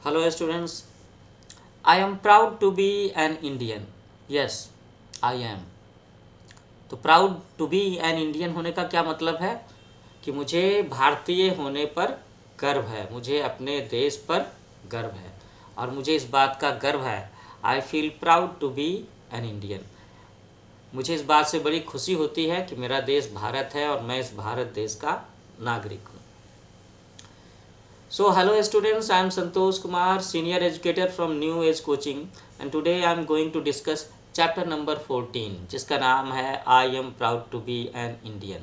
Hello students, I am proud to be an Indian. Yes, I am. तो proud to be an Indian होने का क्या मतलब है कि मुझे भारतीय होने पर गर्व है, मुझे अपने देश पर गर्व है और मुझे इस बात का गर्व है। I feel proud to be an Indian. मुझे इस बात से बड़ी खुशी होती है कि मेरा देश भारत है और मैं इस भारत देश का नागरिक हूँ। So hello students, I am Santosh Kumar, senior educator from New Age Coaching and today I am going to discuss chapter number 14 जिसका नाम है I am proud to be an Indian।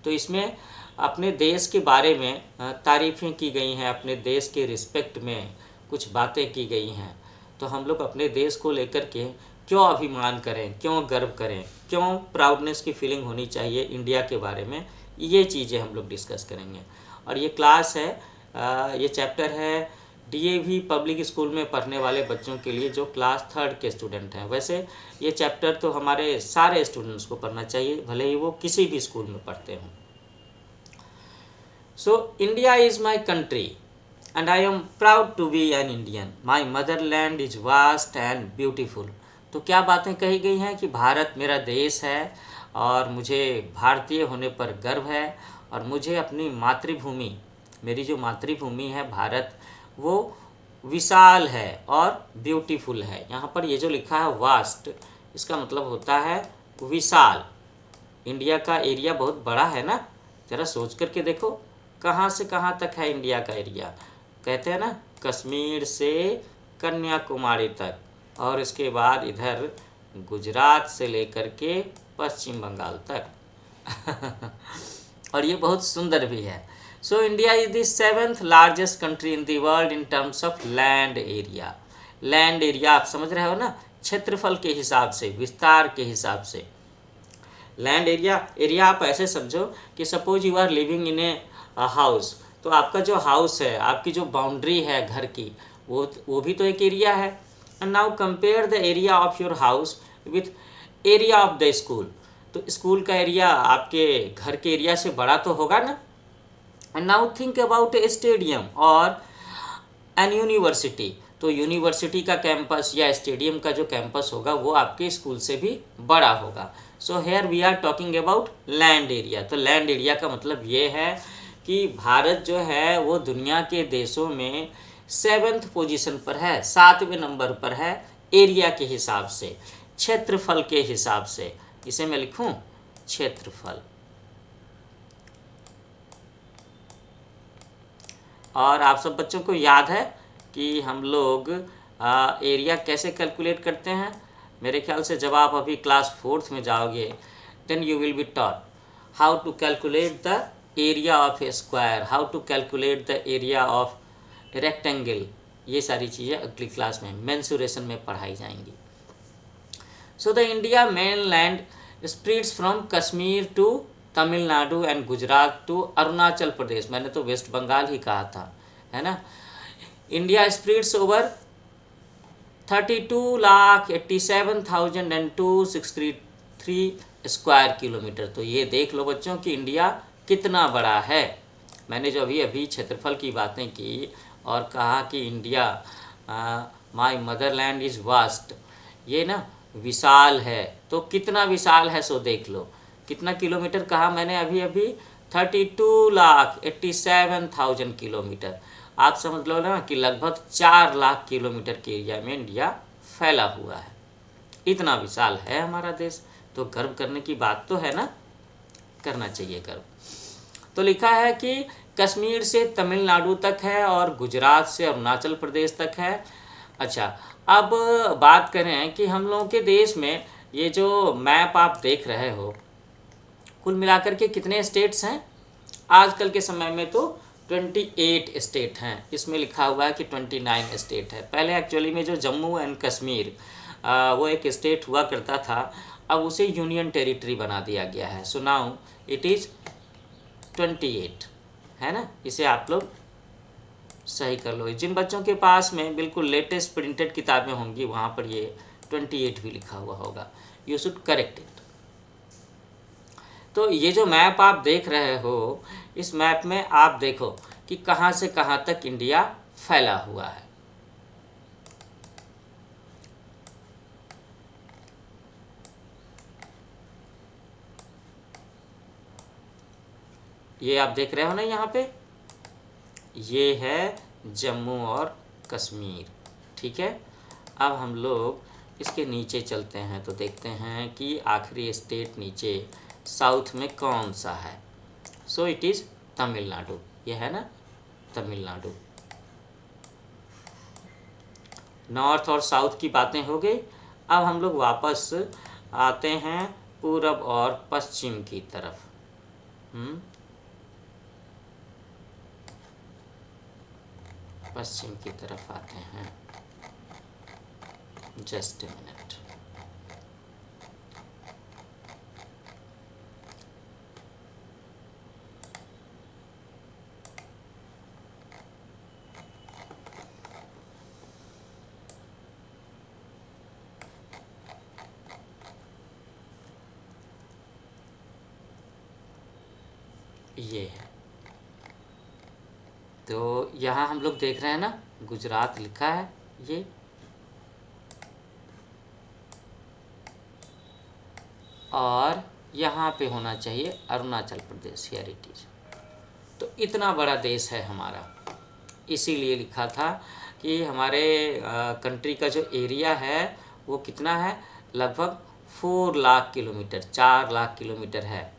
तो इसमें अपने देश के बारे में तारीफ़ें की गई हैं, अपने देश के रिस्पेक्ट में कुछ बातें की गई हैं। तो हम लोग अपने देश को लेकर के क्यों अभिमान करें, क्यों गर्व करें, क्यों प्राउडनेस की फीलिंग होनी चाहिए इंडिया के बारे में, ये चीज़ें हम लोग डिस्कस करेंगे। और ये क्लास है, ये चैप्टर है डीएवी पब्लिक स्कूल में पढ़ने वाले बच्चों के लिए जो क्लास 3 के स्टूडेंट हैं। वैसे ये चैप्टर तो हमारे सारे स्टूडेंट्स को पढ़ना चाहिए, भले ही वो किसी भी स्कूल में पढ़ते हों। So India is my country and I am proud to be an Indian. My motherland is vast and beautiful. तो क्या बातें कही गई हैं कि भारत मेरा देश है और मुझे भारतीय होने पर गर्व है और मुझे अपनी मातृभूमि, मेरी जो मातृभूमि है भारत, वो विशाल है और ब्यूटीफुल है। यहाँ पर ये जो लिखा है वास्ट, इसका मतलब होता है विशाल। इंडिया का एरिया बहुत बड़ा है ना, ज़रा सोच करके देखो कहाँ से कहाँ तक है इंडिया का एरिया। कहते हैं ना कश्मीर से कन्याकुमारी तक, और इसके बाद इधर गुजरात से लेकर के पश्चिम बंगाल तक और ये बहुत सुंदर भी है। So India is the 7th largest country in the world in terms of land area। Land area आप समझ रहे हो ना, क्षेत्रफल के हिसाब से, विस्तार के हिसाब से। लैंड एरिया आप ऐसे समझो कि suppose you are living in a house, तो आपका जो हाउस है, आपकी जो बाउंड्री है घर की, वो भी तो एक एरिया है। And now compare the area of your house with area of the school. तो स्कूल का एरिया आपके घर के एरिया से बड़ा तो होगा ना। And now think about A stadium और एन यूनिवर्सिटी। तो यूनिवर्सिटी का कैंपस या स्टेडियम का जो कैंपस होगा वो आपके स्कूल से भी बड़ा होगा। So here we are talking about land area. तो लैंड एरिया का मतलब ये है कि भारत जो है वो दुनिया के देशों में 7th पोजीशन पर है, 7वें नंबर पर है एरिया के हिसाब से, क्षेत्रफल के हिसाब से। इसे मैं लिखूं क्षेत्रफल। और आप सब बच्चों को याद है कि हम लोग एरिया कैसे कैलकुलेट करते हैं। मेरे ख्याल से जब आप अभी क्लास 4th में जाओगे then you will be taught how to calculate the area of a square, how to calculate the area of rectangle. ये सारी चीज़ें अगली क्लास में मेंसुरेशन में पढ़ाई जाएंगी। So the India mainland spreads from Kashmir to Tamil Nadu and Gujarat to Arunachal Pradesh. मैंने तो वेस्ट बंगाल ही कहा था, है ना। India spreads over 32,87,263 square kilometre. तो ये देख लो बच्चों कि इंडिया कितना बड़ा है। मैंने जो अभी क्षेत्रफल की बातें की और कहा कि India my Motherland is vast, ये ना विशाल है। तो कितना विशाल है सो देख लो। कितना किलोमीटर कहा मैंने अभी 32,87,000 किलोमीटर। आप समझ लो ना कि लगभग 4 लाख किलोमीटर के एरिया में इंडिया फैला हुआ है। इतना विशाल है हमारा देश, तो गर्व करने की बात तो है ना, करना चाहिए गर्व। तो लिखा है कि कश्मीर से तमिलनाडु तक है और गुजरात से अरुणाचल प्रदेश तक है। अच्छा, अब बात करें कि हम लोगों के देश में ये जो मैप आप देख रहे हो, कुल मिलाकर के कितने स्टेट्स हैं। आजकल के समय में तो 28 स्टेट हैं। इसमें लिखा हुआ है कि 29 स्टेट है। पहले एक्चुअली में जो जम्मू एंड कश्मीर वो एक स्टेट हुआ करता था, अब उसे यूनियन टेरिटरी बना दिया गया है। सो नाउ इट इज़ 28, है ना। इसे आप लोग सही कर लो। जिन बच्चों के पास में बिल्कुल लेटेस्ट प्रिंटेड किताबें होंगी वहाँ पर ये 28 भी लिखा हुआ होगा। You should correct it. तो ये जो मैप आप देख रहे हो, इस मैप में आप देखो कि कहाँ से कहाँ तक इंडिया फैला हुआ है। ये आप देख रहे हो ना यहाँ पे, ये है जम्मू और कश्मीर, ठीक है। अब हम लोग इसके नीचे चलते हैं तो देखते हैं कि आखिरी स्टेट नीचे साउथ में कौन सा है। सो इट इज़ तमिलनाडु, ये है ना तमिलनाडु। नॉर्थ और साउथ की बातें हो गई। अब हम लोग वापस आते हैं पूरब और पश्चिम की तरफ। पश्चिम की तरफ आते हैं। Just a minute. ये है, तो यहाँ हम लोग देख रहे हैं ना, गुजरात लिखा है ये, और यहाँ पे होना चाहिए Arunachal Pradesh, here it is. तो इतना बड़ा देश है हमारा, इसीलिए लिखा था कि हमारे कंट्री का जो एरिया है वो कितना है, लगभग 4 लाख किलोमीटर, 4 लाख किलोमीटर है।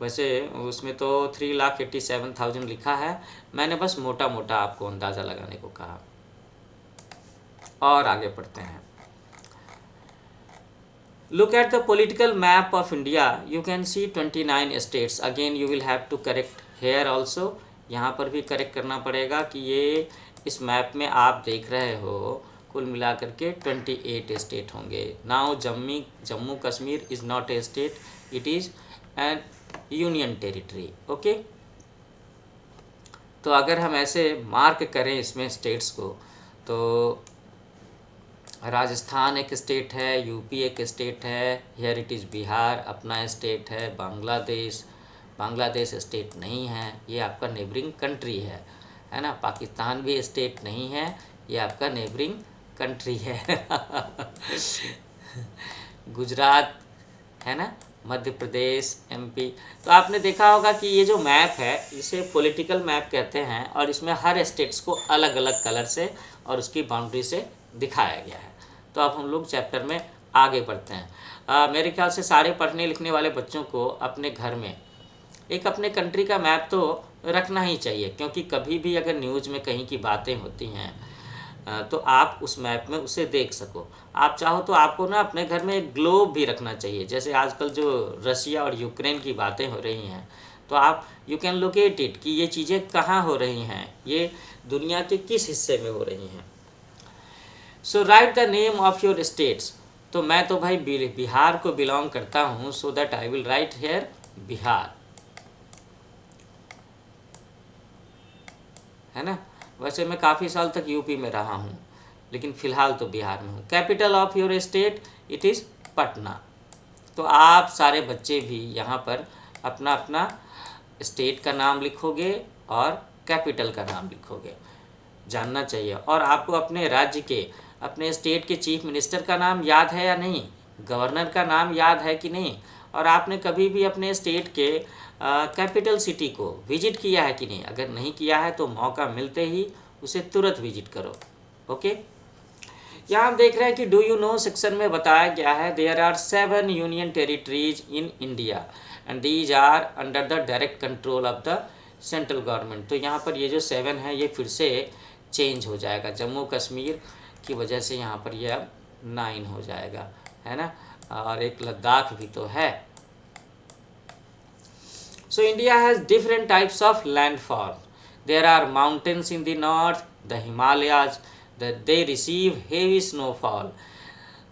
वैसे उसमें तो 3,87,000 लिखा है, मैंने बस मोटा मोटा आपको अंदाज़ा लगाने को कहा। और आगे बढ़ते हैं। Look at the political map of India. You can see 29 states. Again you will have to correct here also. यहाँ पर भी करेक्ट करना पड़ेगा कि ये इस मैप में आप देख रहे हो कुल मिलाकर के 28 स्टेट होंगे। Now Jammu Kashmir is not a state, it is an union territory. Okay, तो अगर हम ऐसे मार्क करें इसमें स्टेट्स को, तो राजस्थान एक स्टेट है, यूपी एक स्टेट है, हियर इट इज़ बिहार अपना स्टेट है, बांग्लादेश स्टेट नहीं है, ये आपका नेबरिंग कंट्री है ना। पाकिस्तान भी स्टेट नहीं है, ये आपका नेबरिंग कंट्री है। गुजरात है ना, मध्य प्रदेश, एमपी। तो आपने देखा होगा कि ये जो मैप है इसे पॉलिटिकल मैप कहते हैं, और इसमें हर स्टेट्स को अलग अलग कलर से और उसकी बाउंड्री से दिखाया गया है। तो अब हम लोग चैप्टर में आगे बढ़ते हैं। मेरे ख्याल से सारे पढ़ने लिखने वाले बच्चों को अपने घर में एक अपने कंट्री का मैप तो रखना ही चाहिए, क्योंकि कभी भी अगर न्यूज़ में कहीं की बातें होती हैं तो आप उस मैप में उसे देख सको। आप चाहो तो आपको ना अपने घर में एक ग्लोब भी रखना चाहिए। जैसे आजकल जो रशिया और यूक्रेन की बातें हो रही हैं, तो आप यू कैन लोकेट इट कि ये चीज़ें कहाँ हो रही हैं, ये दुनिया के किस हिस्से में हो रही हैं। So write the name of your states. तो मैं तो भाई बिहार को बिलोंग करता हूँ, so that I will write here Bihar, है ना। वैसे मैं काफ़ी साल तक यूपी में रहा हूँ, लेकिन फ़िलहाल तो बिहार में हूँ। Capital of your state it is Patna. तो आप सारे बच्चे भी यहाँ पर अपना अपना स्टेट का नाम लिखोगे और कैपिटल का नाम लिखोगे, जानना चाहिए। और आपको अपने राज्य के, अपने स्टेट के चीफ मिनिस्टर का नाम याद है या नहीं, गवर्नर का नाम याद है कि नहीं, और आपने कभी भी अपने स्टेट के कैपिटल सिटी को विजिट किया है कि नहीं। अगर नहीं किया है तो मौका मिलते ही उसे तुरंत विजिट करो। ओके, यहाँ हम देख रहे हैं कि डू यू नो सेक्शन में बताया गया है there are 7 union territories in India and these are under the direct control of the central government. तो यहाँ पर ये जो 7 है ये फिर से चेंज हो जाएगा, जम्मू कश्मीर की वजह से यहाँ पर यह अब 9 हो जाएगा, है ना। और एक लद्दाख भी तो है। So India has different types of landfall. There are mountains in the north, the Himalayas, that they receive heavy snowfall.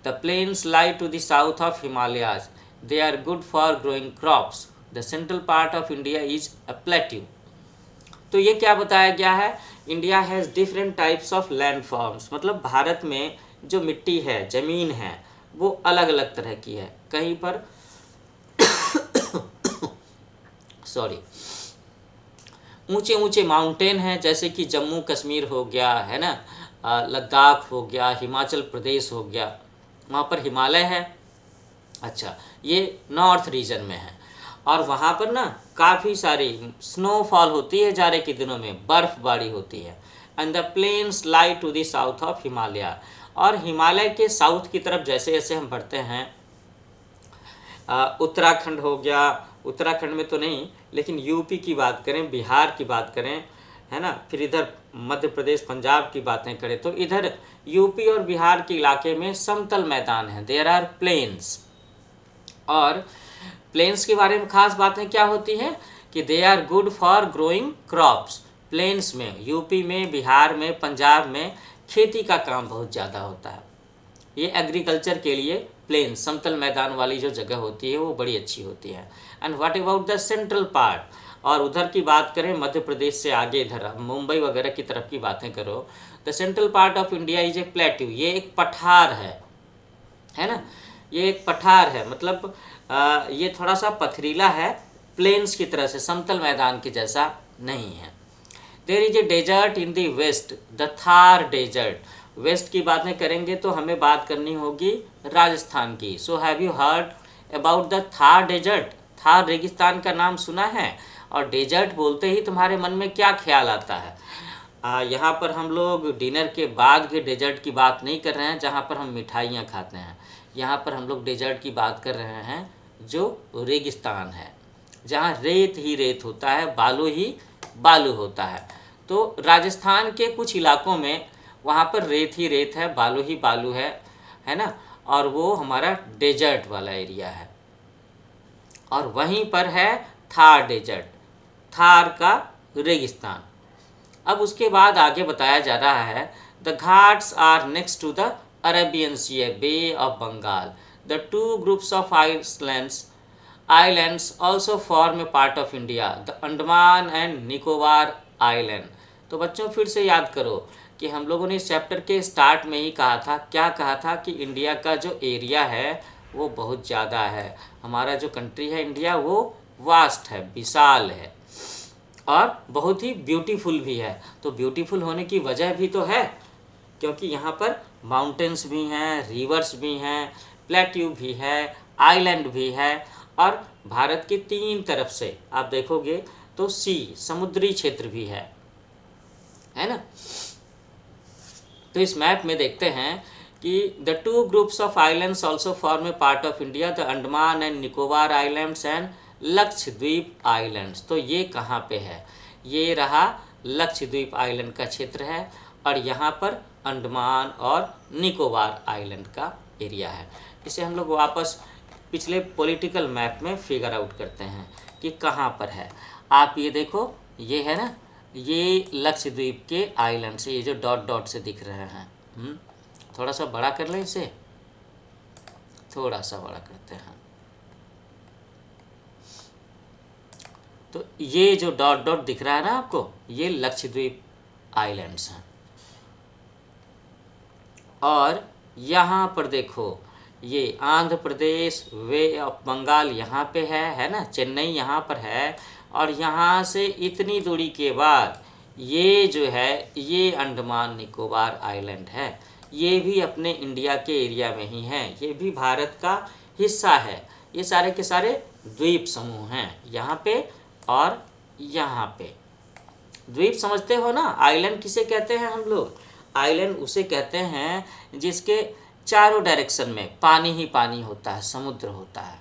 The plains lie to the south of Himalayas. They are good for growing crops. The central part of India is a plateau. तो ये क्या बताया गया है, India has different types of land forms. मतलब भारत में जो मिट्टी है, ज़मीन है, वो अलग अलग तरह की है। कहीं पर सॉरी ऊंचे ऊंचे माउंटेन हैं, जैसे कि जम्मू कश्मीर हो गया, है ना, लद्दाख हो गया, हिमाचल प्रदेश हो गया, वहाँ पर हिमालय है। अच्छा, ये नॉर्थ रीजन में है। और वहाँ पर ना काफ़ी सारी स्नोफॉल होती है, जाड़े के दिनों में बर्फबारी होती है। And the plains lie to the south of Himalaya, और हिमालय के साउथ की तरफ जैसे जैसे हम बढ़ते हैं, उत्तराखंड हो गया, उत्तराखंड में तो नहीं लेकिन यूपी की बात करें, बिहार की बात करें, है ना, फिर इधर मध्य प्रदेश पंजाब की बातें करें तो इधर यूपी और बिहार के इलाके में समतल मैदान है, देयर आर प्लेन्स। और प्लेन्स के बारे में खास बातें क्या होती हैं कि they are good for growing crops. Plains में, यूपी में, बिहार में, पंजाब में खेती का काम बहुत ज़्यादा होता है। ये एग्रीकल्चर के लिए प्लेन, समतल मैदान वाली जो जगह होती है वो बड़ी अच्छी होती है। And what about the central part, और उधर की बात करें मध्य प्रदेश से आगे इधर मुंबई वगैरह की तरफ की बातें करो, the central part of India is a plateau, ये एक पठार है ना, ये एक पठार है, मतलब ये थोड़ा सा पथरीला है, प्लेन्स की तरह से, समतल मैदान के जैसा नहीं है। There is a desert in the west, the Thar desert. West की बातें करेंगे तो हमें बात करनी होगी राजस्थान की। So have you heard about the Thar desert? Thar रेगिस्तान का नाम सुना है? और डेजर्ट बोलते ही तुम्हारे मन में क्या ख्याल आता है? यहाँ पर हम लोग डिनर के बाद के डेजर्ट की बात नहीं कर रहे हैं जहाँ पर हम मिठाइयाँ खाते हैं। यहाँ पर हम लोग डेजर्ट की बात कर रहे हैं जो रेगिस्तान है, जहाँ रेत ही रेत होता है, बालू ही बालू होता है। तो राजस्थान के कुछ इलाकों में वहाँ पर रेत ही रेत है, बालू ही बालू है ना, और वो हमारा डेजर्ट वाला एरिया है। और वहीं पर है थार डेजर्ट, थार का रेगिस्तान। अब उसके बाद आगे बताया जा रहा है the ghats are next to the Arabian Sea, Bay of Bengal, the two groups of islands also form a part of India, the Andaman and Nicobar island. तो बच्चों फिर से याद करो कि हम लोगों ने इस चैप्टर के स्टार्ट में ही कहा था, क्या कहा था कि इंडिया का जो एरिया है वो बहुत ज़्यादा है, हमारा जो कंट्री है इंडिया वो वास्ट है, विशाल है और बहुत ही ब्यूटीफुल भी है। तो ब्यूटीफुल होने की वजह भी तो है क्योंकि यहाँ पर माउंटेन्स भी हैं, रिवर्स भी हैं, प्लेट्यू भी है, आइलैंड भी है, और भारत के तीन तरफ से आप देखोगे तो समुद्री क्षेत्र भी है ना। तो इस मैप में देखते हैं कि the two groups of islands also form A part of India, the Andaman and Nicobar islands and Lakshadweep islands. तो ये कहाँ पे है? ये रहा लक्षद्वीप आइलैंड का क्षेत्र है और यहाँ पर अंडमान और निकोबार आइलैंड का एरिया है। इसे हम लोग वापस पिछले पॉलिटिकल मैप में फिगर आउट करते हैं कि कहाँ पर है। आप ये देखो, ये है ना, ये लक्षद्वीप के आइलैंड से, ये जो डॉट डॉट से दिख रहे हैं, थोड़ा सा बड़ा कर लें, इसे थोड़ा सा बड़ा करते हैं। तो ये जो डॉट डॉट दिख रहा है ना आपको, ये लक्षद्वीप आइलैंड्स हैं। और यहाँ पर देखो, ये आंध्र प्रदेश, वे ऑफ बंगाल यहाँ पे है ना, चेन्नई यहाँ पर है, और यहाँ से इतनी दूरी के बाद ये जो है ये अंडमान निकोबार आइलैंड है, ये भी अपने इंडिया के एरिया में ही है, ये भी भारत का हिस्सा है। ये सारे के सारे द्वीप समूह हैं यहाँ पे और यहाँ पे। द्वीप समझते हो ना, आइलैंड किसे कहते हैं हम लोग? आइलैंड उसे कहते हैं जिसके चारों डायरेक्शन में पानी ही पानी होता है, समुद्र होता है।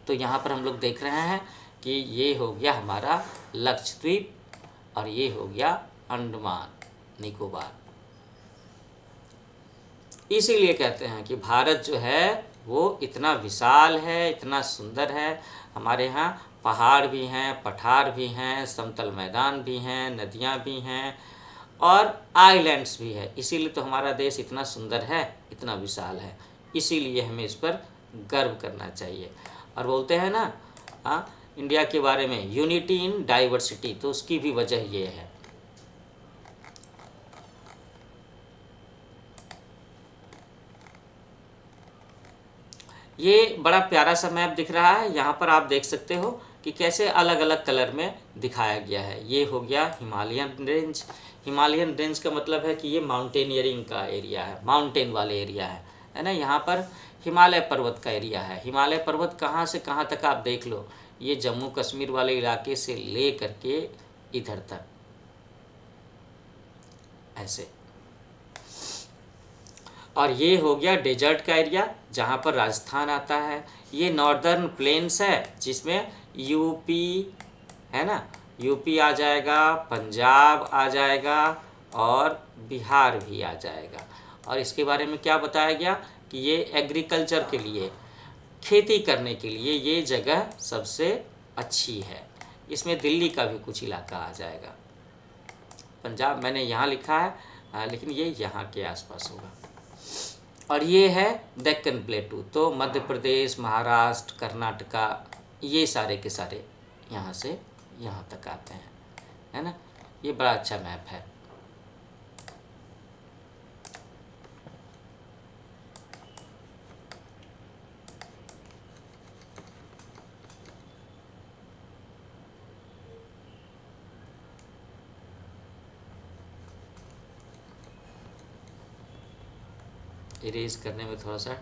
तो यहाँ पर हम लोग देख रहे हैं कि ये हो गया हमारा लक्षद्वीप और ये हो गया अंडमान निकोबार। इसीलिए कहते हैं कि भारत जो है वो इतना विशाल है, इतना सुंदर है। हमारे यहाँ पहाड़ भी हैं, पठार भी हैं, समतल मैदान भी हैं, नदियाँ भी हैं और आइलैंड्स भी है। इसीलिए तो हमारा देश इतना सुंदर है, इतना विशाल है। इसीलिए हमें इस पर गर्व करना चाहिए। और बोलते हैं ना इंडिया के बारे में, यूनिटी इन डाइवर्सिटी, तो उसकी भी वजह ये है। ये बड़ा प्यारा सा मैप दिख रहा है, यहाँ पर आप देख सकते हो कि कैसे अलग अलग कलर में दिखाया गया है। ये हो गया हिमालयन रेंज। हिमालयन रेंज का मतलब है कि ये माउंटेनियरिंग का एरिया है, माउंटेन वाले एरिया है ना। यहाँ पर हिमालय पर्वत का एरिया है। हिमालय पर्वत कहाँ से कहाँ तक आप देख लो, ये जम्मू कश्मीर वाले इलाके से ले करके इधर तक ऐसे। और ये हो गया डेजर्ट का एरिया जहाँ पर राजस्थान आता है। ये नॉर्दर्न प्लेन्स है जिसमें यूपी है ना, यूपी आ जाएगा, पंजाब आ जाएगा और बिहार भी आ जाएगा। और इसके बारे में क्या बताया गया कि ये एग्रीकल्चर के लिए, खेती करने के लिए ये जगह सबसे अच्छी है। इसमें दिल्ली का भी कुछ इलाका आ जाएगा। पंजाब मैंने यहाँ लिखा है लेकिन ये यहाँ के आसपास होगा। और ये है डेक्कन प्लेटू, तो मध्य प्रदेश, महाराष्ट्र, कर्नाटका, ये सारे के सारे यहाँ से यहाँ तक आते हैं, है ना। ये बड़ा अच्छा मैप है। इरेज करने में थोड़ा सा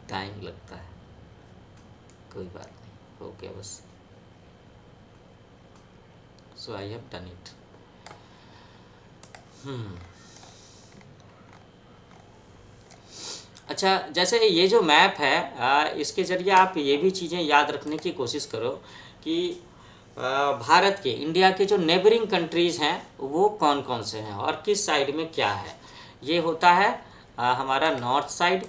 टाइम लगता है, कोई बात नहीं, हो गया बस। सो आई हैव डन इट। अच्छा, जैसे ये जो मैप है इसके ज़रिए आप ये भी चीज़ें याद रखने की कोशिश करो कि भारत के, इंडिया के जो नेबरिंग कंट्रीज़ हैं वो कौन कौन से हैं और किस साइड में क्या है। ये होता है हमारा नॉर्थ साइड,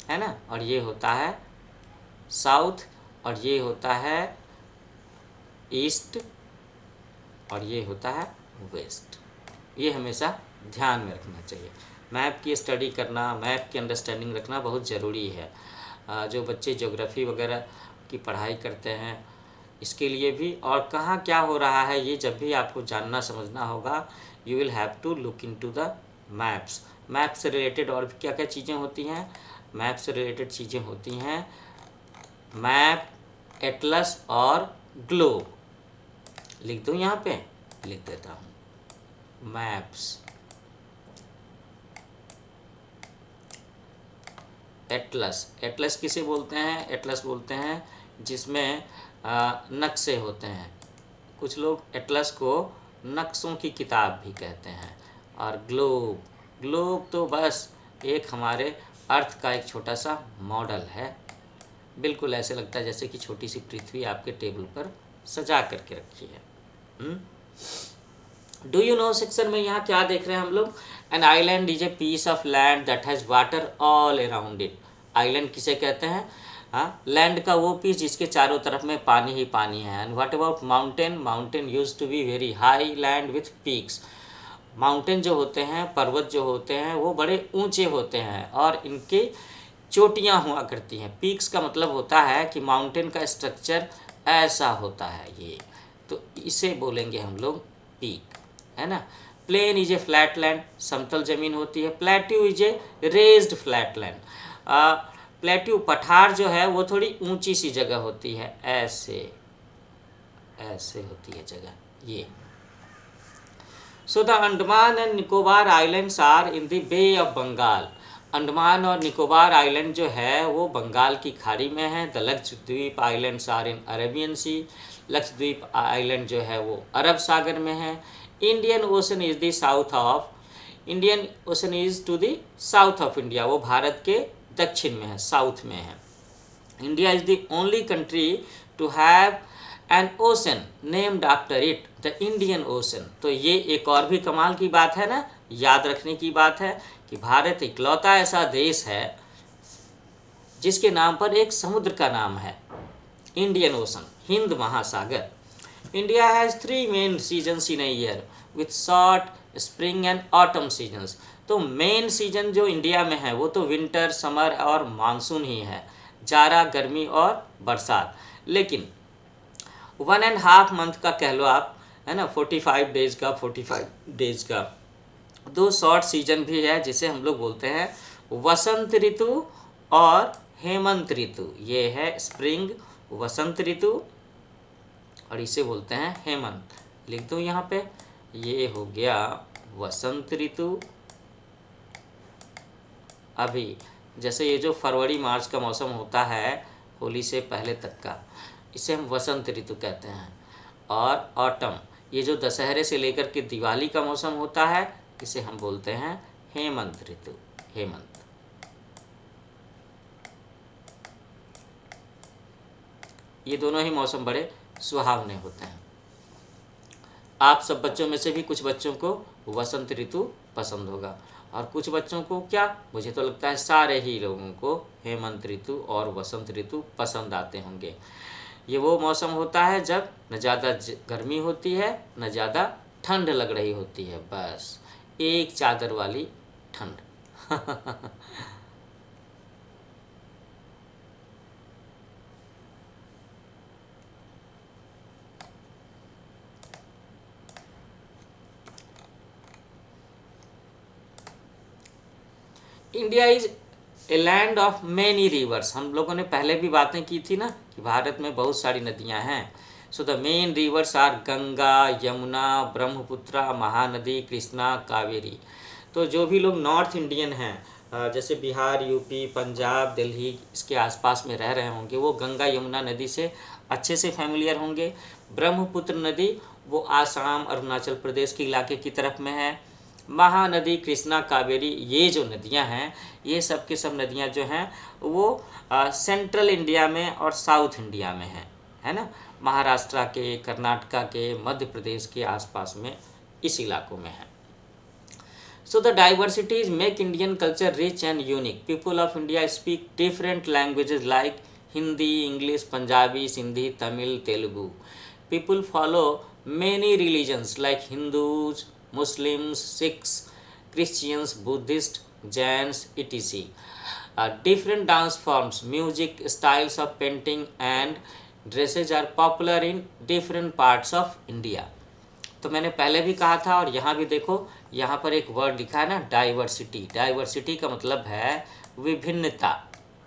है ना, और ये होता है साउथ, और ये होता है ईस्ट, और ये होता है वेस्ट। ये हमेशा ध्यान में रखना चाहिए। मैप की स्टडी करना, मैप की अंडरस्टैंडिंग रखना बहुत ज़रूरी है। जो बच्चे ज्योग्राफी वगैरह की पढ़ाई करते हैं इसके लिए भी, और कहाँ क्या हो रहा है ये जब भी आपको जानना समझना होगा, you will have to look into the maps. Map से रिलेटेड और भी क्या क्या चीज़ें होती हैं, मैप से रिलेटेड चीज़ें होती हैं मैप, एटलस और ग्लोब। लिख दूँ यहाँ पे, लिख देता हूँ मैप्स, एटलस। एटलस किसे बोलते हैं? एटलस बोलते हैं जिसमें नक्शे होते हैं। कुछ लोग एटलस को नक्शों की किताब भी कहते हैं। और ग्लोब, ग्लोब तो बस एक हमारे अर्थ का एक छोटा सा मॉडल है। बिल्कुल ऐसे लगता है जैसे कि छोटी सी पृथ्वी आपके टेबल पर सजा करके रखी है। डू यू नो सेक्शन में यहाँ क्या देख रहे हैं हम लोग? An island is a piece of land that has water all around it. Island किसे कहते हैं? हाँ, लैंड का वो पीस जिसके चारों तरफ में पानी ही पानी है। And what about mountain? Mountain use to be very high land with peaks. Mountain जो होते हैं, पर्वत जो होते हैं वो बड़े ऊंचे होते हैं और इनके चोटियाँ हुआ करती हैं। पीक्स का मतलब होता है कि माउंटेन का स्ट्रक्चर ऐसा होता है, ये तो इसे बोलेंगे हम लोग पीक, है ना। Plain is a flat land, समतल जमीन होती है। Plateau is a raised flat land. Plateau, पठार जो है वो थोड़ी ऊंची सी जगह होती है, ऐसे ऐसे होती है जगह ये। So the Andaman and Nicobar islands are in the Bay of Bengal. Andaman और निकोबार आइलैंड जो है वो बंगाल की खाड़ी में है। The Lakshadweep islands are in Arabian Sea. Lakshadweep island जो है वो अरब सागर में है। Indian Ocean is the south of, Indian Ocean is to the south of India, वो भारत के दक्षिण में है, साउथ में है। India is the only country to have an ocean named after it, the Indian Ocean. तो ये एक और भी कमाल की बात है ना, याद रखने की बात है कि भारत इकलौता ऐसा देश है जिसके नाम पर एक समुद्र का नाम है, इंडियन ओशन, हिंद महासागर। India has 3 main seasons in a year with short spring and autumn seasons. तो मेन सीजन जो इंडिया में है वो तो विंटर, समर और मानसून ही है, जाड़ा, गर्मी और बरसात। लेकिन 1.5 मंथ का कह लो आप, है ना, 45 डेज का, 45 डेज का 2 शॉर्ट सीजन भी है जिसे हम लोग बोलते हैं वसंत ऋतु और हेमंत ऋतु। ये है स्प्रिंग, वसंत ऋतु, और इसे बोलते हैं हेमंत। लिख दूँ यहाँ पे, ये हो गया वसंत ऋतु। अभी जैसे ये जो फरवरी मार्च का मौसम होता है होली से पहले तक का, इसे हम वसंत ऋतु कहते हैं। और ऑटम, ये जो दशहरे से लेकर के दिवाली का मौसम होता है, इसे हम बोलते हैं हेमंत ऋतु, हेमंत। ये दोनों ही मौसम बड़े सुहावने होते हैं। आप सब बच्चों में से भी कुछ बच्चों को वसंत ऋतु पसंद होगा, और कुछ बच्चों को क्या, मुझे तो लगता है सारे ही लोगों को हेमंत ऋतु और वसंत ऋतु पसंद आते होंगे। ये वो मौसम होता है जब न ज़्यादा गर्मी होती है न ज़्यादा ठंड लग रही होती है, बस एक चादर वाली ठंड। India is a land of many reverse. हम लोगों ने पहले भी बातें की थी ना कि भारत में बहुत सारी नदियां हैं। So the main rivers are Ganga, Yamuna, Brahmaputra, Mahanadi, Krishna, Kaveri. तो जो भी लोग नॉर्थ इंडियन हैं, जैसे बिहार, यूपी, पंजाब, दिल्ली, इसके आसपास में रह रहे होंगे, वो गंगा यमुना नदी से अच्छे से फैमिलियर होंगे। ब्रह्मपुत्र नदी वो आसाम, अरुणाचल प्रदेश के इलाके की तरफ में है। महानदी, कृष्णा, कावेरी, ये जो नदियां हैं, ये सब के सब नदियां जो हैं वो सेंट्रल इंडिया में और साउथ इंडिया में है ना, महाराष्ट्र के, कर्नाटका के, मध्य प्रदेश के आसपास में, इस इलाकों में है। So the diversities make Indian culture rich and unique. People of India speak different languages like Hindi, English, Punjabi, Sindhi, Tamil, Telugu. People follow many religions like Hindus, Muslims, Sikhs, Christians, Buddhists, Jains, etc. Different dance forms, music, styles of painting and dresses are popular in different parts of India. तो मैंने पहले भी कहा था, और यहाँ भी देखो, यहाँ पर एक वर्ड लिखा है ना, डाइवर्सिटी। डाइवर्सिटी का मतलब है विभिन्नता,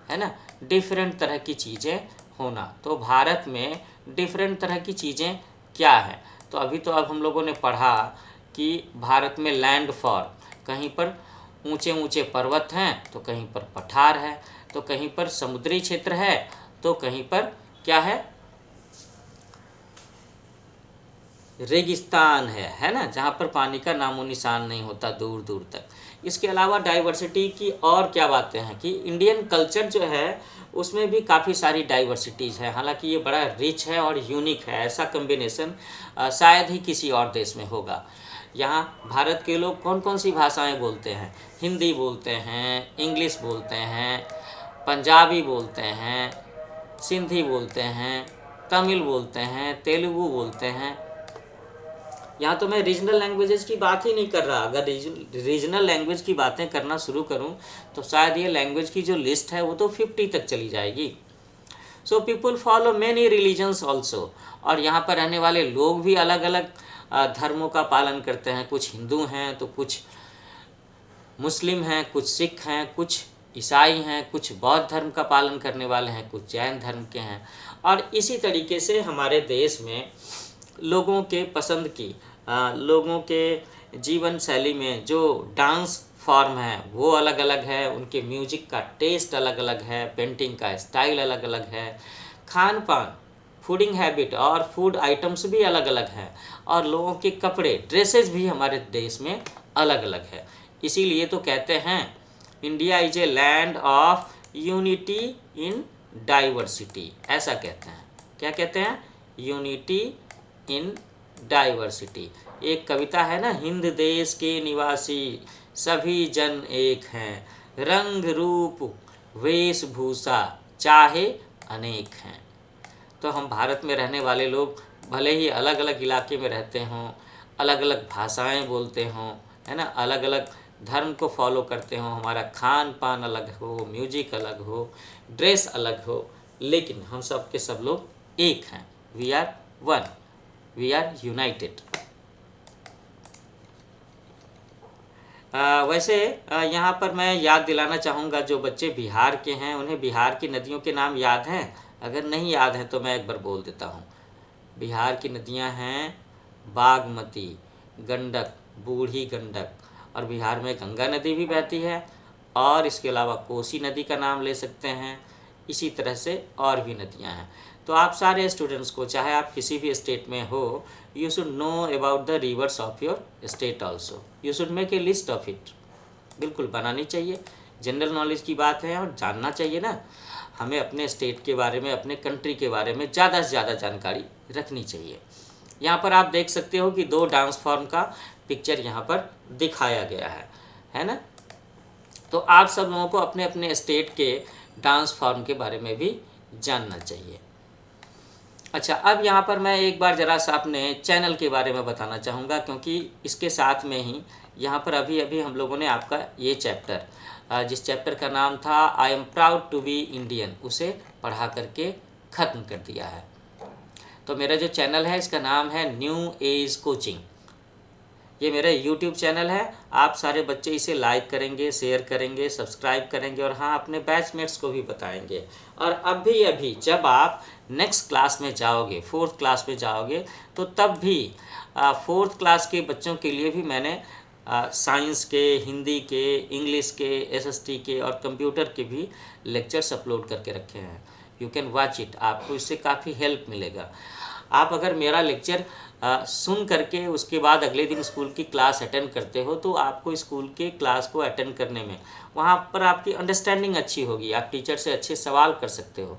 है ना, डिफरेंट तरह की चीज़ें होना। तो भारत में डिफरेंट तरह की चीज़ें क्या हैं? तो अब हम लोगों ने पढ़ा कि भारत में लैंड फॉर, कहीं पर ऊंचे ऊंचे पर्वत हैं तो कहीं पर पठार है, तो कहीं पर समुद्री क्षेत्र है तो कहीं पर क्या है, रेगिस्तान है ना, जहाँ पर पानी का नामो निशान नहीं होता दूर दूर तक। इसके अलावा डाइवर्सिटी की और क्या बातें हैं कि इंडियन कल्चर जो है उसमें भी काफ़ी सारी डाइवर्सिटीज़ है। हालांकि ये बड़ा रिच है और यूनिक है, ऐसा कम्बिनेशन शायद ही किसी और देश में होगा। यहाँ भारत के लोग कौन कौन सी भाषाएं बोलते हैं? हिंदी बोलते हैं, इंग्लिश बोलते हैं, पंजाबी बोलते हैं, सिंधी बोलते हैं, तमिल बोलते हैं, तेलुगु बोलते हैं। यहाँ तो मैं रीजनल लैंग्वेजेस की बात ही नहीं कर रहा। अगर रीजनल लैंग्वेज की बातें करना शुरू करूँ तो शायद ये लैंग्वेज की जो लिस्ट है वो तो 50 तक चली जाएगी। So people follow many religions also. और यहाँ पर रहने वाले लोग भी अलग अलग धर्मों का पालन करते हैं। कुछ हिंदू हैं तो कुछ मुस्लिम हैं, कुछ सिख हैं, कुछ ईसाई हैं, कुछ बौद्ध धर्म का पालन करने वाले हैं, कुछ जैन धर्म के हैं। और इसी तरीके से हमारे देश में लोगों के पसंद की, लोगों के जीवन शैली में जो डांस फॉर्म है वो अलग अलग है, उनके म्यूजिक का टेस्ट अलग अलग है, पेंटिंग का स्टाइल अलग अलग है, खान पान, फूडिंग हैबिट और फूड आइटम्स भी अलग अलग हैं, और लोगों के कपड़े, ड्रेसेस भी हमारे देश में अलग अलग है। इसीलिए तो कहते हैं India is a land of unity in diversity. ऐसा कहते हैं। क्या कहते हैं? Unity in diversity. एक कविता है ना, हिंद देश के निवासी सभी जन एक हैं, रंग रूप वेशभूषा चाहे अनेक हैं। तो हम भारत में रहने वाले लोग भले ही अलग अलग इलाके में रहते हों, अलग अलग भाषाएं बोलते हों, है ना, अलग अलग धर्म को फॉलो करते हों, हमारा खान पान अलग हो, म्यूजिक अलग हो, ड्रेस अलग हो, लेकिन हम सब के सब लोग एक हैं। We are one, we are united. वैसे यहाँ पर मैं याद दिलाना चाहूँगा, जो बच्चे बिहार के हैं उन्हें बिहार की नदियों के नाम याद हैं? अगर नहीं याद है तो मैं एक बार बोल देता हूँ। बिहार की नदियाँ हैं बागमती, गंडक, बूढ़ी गंडक, और बिहार में गंगा नदी भी बहती है, और इसके अलावा कोसी नदी का नाम ले सकते हैं, इसी तरह से और भी नदियाँ हैं। तो आप सारे स्टूडेंट्स को, चाहे आप किसी भी स्टेट में हो, you should know about the reverse of your state also. You should make a list of it. बिल्कुल बनानी चाहिए, जनरल नॉलेज की बात है और जानना चाहिए ना। हमें अपने स्टेट के बारे में, अपने कंट्री के बारे में ज़्यादा से ज़्यादा जानकारी रखनी चाहिए। यहाँ पर आप देख सकते हो कि 2 डांस फॉर्म का पिक्चर यहाँ पर दिखाया गया है ना। तो आप सब लोगों को अपने अपने स्टेट के डांस फॉर्म के बारे में भी जानना चाहिए। अच्छा, अब यहाँ पर मैं एक बार ज़रा सा अपने चैनल के बारे में बताना चाहूँगा, क्योंकि इसके साथ में ही यहाँ पर अभी अभी हम लोगों ने आपका ये चैप्टर, जिस चैप्टर का नाम था I am proud to be Indian, उसे पढ़ा करके ख़त्म कर दिया है। तो मेरा जो चैनल है इसका नाम है न्यू एज कोचिंग। ये मेरा यूट्यूब चैनल है। आप सारे बच्चे इसे लाइक करेंगे, शेयर करेंगे, सब्सक्राइब करेंगे और हाँ, अपने बैचमेट्स को भी बताएंगे। और अभी जब आप नेक्स्ट क्लास में जाओगे, 4th क्लास में जाओगे, तो तब भी 4th क्लास के बच्चों के लिए भी मैंने साइंस के, हिंदी के, इंग्लिश के, एसएसटी के और कंप्यूटर के भी लेक्चर्स अपलोड करके रखे हैं। You can watch it. आपको इससे काफ़ी हेल्प मिलेगा। आप अगर मेरा लेक्चर सुन करके उसके बाद अगले दिन स्कूल की क्लास अटेंड करते हो, तो आपको स्कूल के क्लास को अटेंड करने में वहाँ पर आपकी अंडरस्टैंडिंग अच्छी होगी। आप टीचर से अच्छे सवाल कर सकते हो,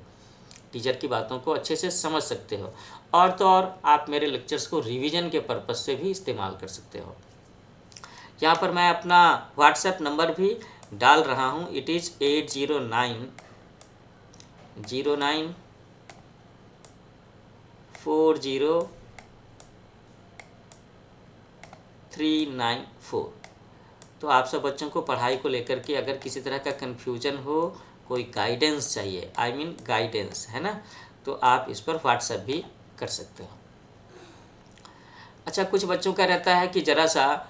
टीचर की बातों को अच्छे से समझ सकते हो, और तो और आप मेरे लेक्चर्स को रिवीजन के पर्पज़ से भी इस्तेमाल कर सकते हो। यहाँ पर मैं अपना व्हाट्सएप नंबर भी डाल रहा हूँ। It is 809403994। तो आप सब बच्चों को पढ़ाई को लेकर के अगर किसी तरह का कन्फ्यूजन हो, कोई गाइडेंस चाहिए, गाइडेंस है ना, तो आप इस पर व्हाट्सएप भी कर सकते हो। अच्छा, कुछ बच्चों का रहता है कि ज़रा सा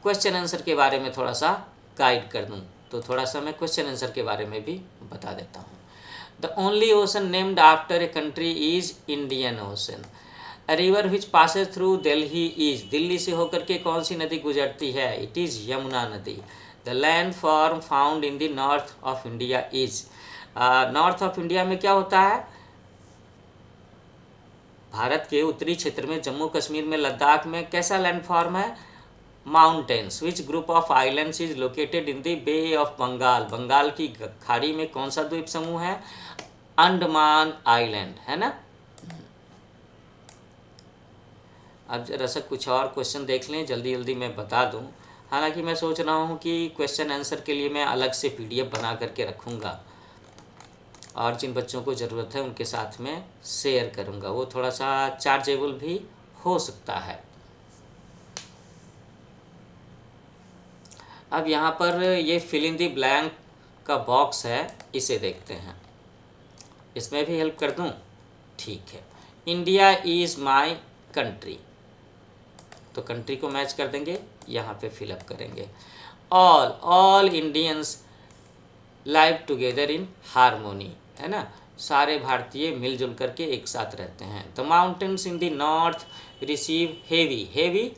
क्वेश्चन आंसर के बारे में थोड़ा सा गाइड कर दूं, तो थोड़ा सा मैं क्वेश्चन आंसर के बारे में भी बता देता हूँ। The only ocean named after a country is Indian ocean. A river which Passage through Delhi is. Delhi से होकर के कौन सी नदी गुजरती है? इट इज़ यमुना नदी। The land form found in the north of India is. North of India में क्या होता है? भारत के उत्तरी क्षेत्र में, जम्मू कश्मीर में, लद्दाख में कैसा लैंडफॉर्म है? Mountains. Which group of islands is located in the Bay of Bengal. Bengal की खाड़ी में कौन सा द्वीप समूह है? अंडमान आइलैंड, है ना। अब जरा सा कुछ और क्वेश्चन देख लें, जल्दी जल्दी मैं बता दूं। हालांकि मैं सोच रहा हूं कि क्वेश्चन आंसर के लिए मैं अलग से PDF बना करके रखूंगा, और जिन बच्चों को ज़रूरत है उनके साथ में शेयर करूंगा। वो थोड़ा सा चार्जेबल भी हो सकता है। अब यहाँ पर ये फिल इन दी ब्लैंक का बॉक्स है, इसे देखते हैं। इसमें भी हेल्प कर दूँ? ठीक है। इंडिया इज़ माई कंट्री, तो कंट्री को मैच कर देंगे, यहाँ पे फिलअप करेंगे। All Indians live together in harmony, है ना। सारे भारतीय मिलजुल करके एक साथ रहते हैं। The mountains in the north receive heavy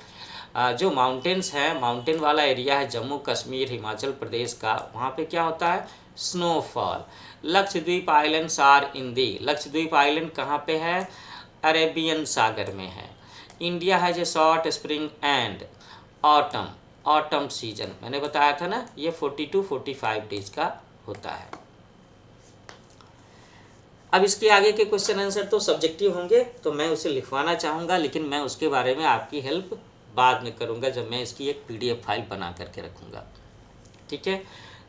जो माउंटेन्स है, माउंटेन वाला एरिया है जम्मू कश्मीर हिमाचल प्रदेश का, वहाँ पे क्या होता है? Snowfall. Lakshadweep islands are in the. Lakshadweep island कहाँ पे है? अरेबियन सागर में है। India has a short spring and autumn season. मैंने बताया था ना, ये 40 to 45 डेज का होता है। अब इसके आगे के क्वेश्चन आंसर तो सब्जेक्टिव होंगे, तो मैं उसे लिखवाना चाहूँगा, लेकिन मैं उसके बारे में आपकी हेल्प बाद में करूँगा, जब मैं इसकी एक PDF फाइल बना करके रखूँगा। ठीक है,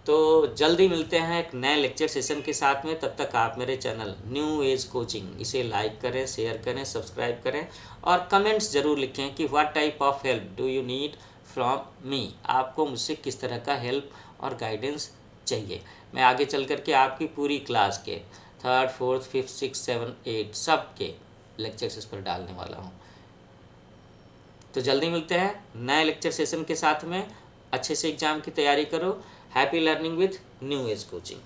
तो जल्दी मिलते हैं एक नए लेक्चर सेशन के साथ में। तब तक आप मेरे चैनल न्यू एज कोचिंग इसे लाइक करें, शेयर करें, सब्सक्राइब करें, और कमेंट्स ज़रूर लिखें कि what type of help do you need from me. आपको मुझसे किस तरह का हेल्प और गाइडेंस चाहिए। मैं आगे चल करके आपकी पूरी क्लास के 3rd, 4th, 5th, 6th, 7th, 8 सब के लेक्चर्स इस पर डालने वाला हूँ। तो जल्दी मिलते हैं नए लेक्चर सेशन के साथ में। अच्छे से एग्ज़ाम की तैयारी करो। Happy learning with new age coaching.